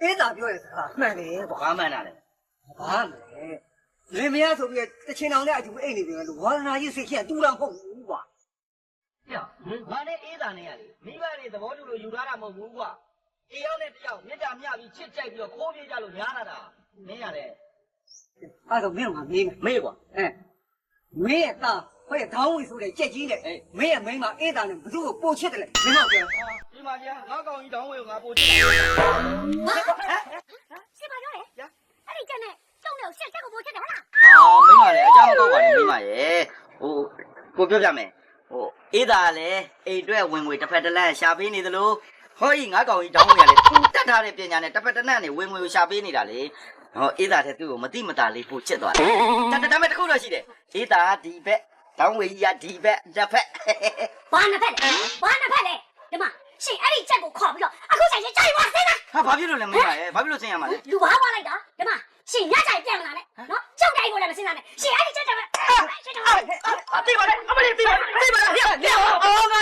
အေးသာပြောရစကားမှန်တယ်ကွာ ဘာမှန်တာလဲ ဘာလဲလင်မယားဆိုပြီးတချင်အောင်နဲ့အတူအိတ်နေတယ်လို့ဝါဒနာကြီးစိတ်ချင်းတူတာမဟုတ်ဘူးကွာ ဟဲ့ငါနဲ့အေးသာနဲ့ရလေမိဘတွေသဘောတူလို့ယူထားတာမဟုတ်ဘူးကွာအေးရောက်နဲ့တယောက်မြစ်တာမြပြီးချစ်ကြိုက်ပြီးတော့ခိုးပြေးကြလို့ညားလာတာမင်းရတယ် အဲ့တော့မင်းကမေးမယ် မေးကွာ မင်းရဲ့သားဟိုခေါင်းဝီဆိုတဲ့ကြက်ကြီးနဲ့မင်းရဲ့မိန်းမအေးတာနဲ့ဘသူ့ကိုပို့ချစ်တယ်လေမင်းတော့ပြော ဒီမှာကြာငါကောင်ကြီးတောင်းဝေကိုငါပို့ချစ်တယ် ရှင်ပါပြောလေအဲ့ဒီကျက်နဲ့ကျုံလို့ရှက်ချက်ကိုပို့ချက်တယ်ဟုတ်လား မိမလည်းအကြောင်းတော့ပါနဲ့မိမရဲ့ဟိုကိုပြောပြမယ်ဟိုအေးသာလည်းအိမ်အတွက်ဝင်ငွေတစ်ဖက်တစ်လန့်ရှာပေးနေသလိုဟောဤငါကောင်ကြီးတောင်းဝေရလေသူတတ်ထားတဲ့ပညာနဲ့တစ်ဖက်တစ်လန့်နေဝင်ငွေကိုရှာပေးနေတာလေဟောအေးသာတဲ့သူ့ကိုမတိမတာလေးပို့ချစ်သွားတယ်တတ်မဲ့တစ်ခုတော့ရှိတယ်အေးသာဒီဘက်တောင်းဝေကြီးကဒီဘက်တစ်ဖက် ဘာနှစ်ဖက်လဲဘာနှစ်ဖက်လဲဒီမှာရှင်အဲ့ဒီချက်ကိုခေါ်ပြီးတော့အခုဆိုင်ရှင်ကြိုက်ပါစင်းလား ဟာဘာဖြစ်လို့လဲမိမရဲ့ဘာဖြစ်လို့ဆင်းရမှာလဲ လူဘာပွားလိုက်တာဒီမှာရှင်ညချိုင်ပြန်မလာနဲ့နော်ကြောက်တိုင်းကိုလည်းမစင်းလာနဲ့ရှင်အဲ့ဒီချက်တော့ရှင်တော့ အတိပါလေအမလေးတိပါလေတိပါလေဟဲ့ဟဲ့အော်ငါ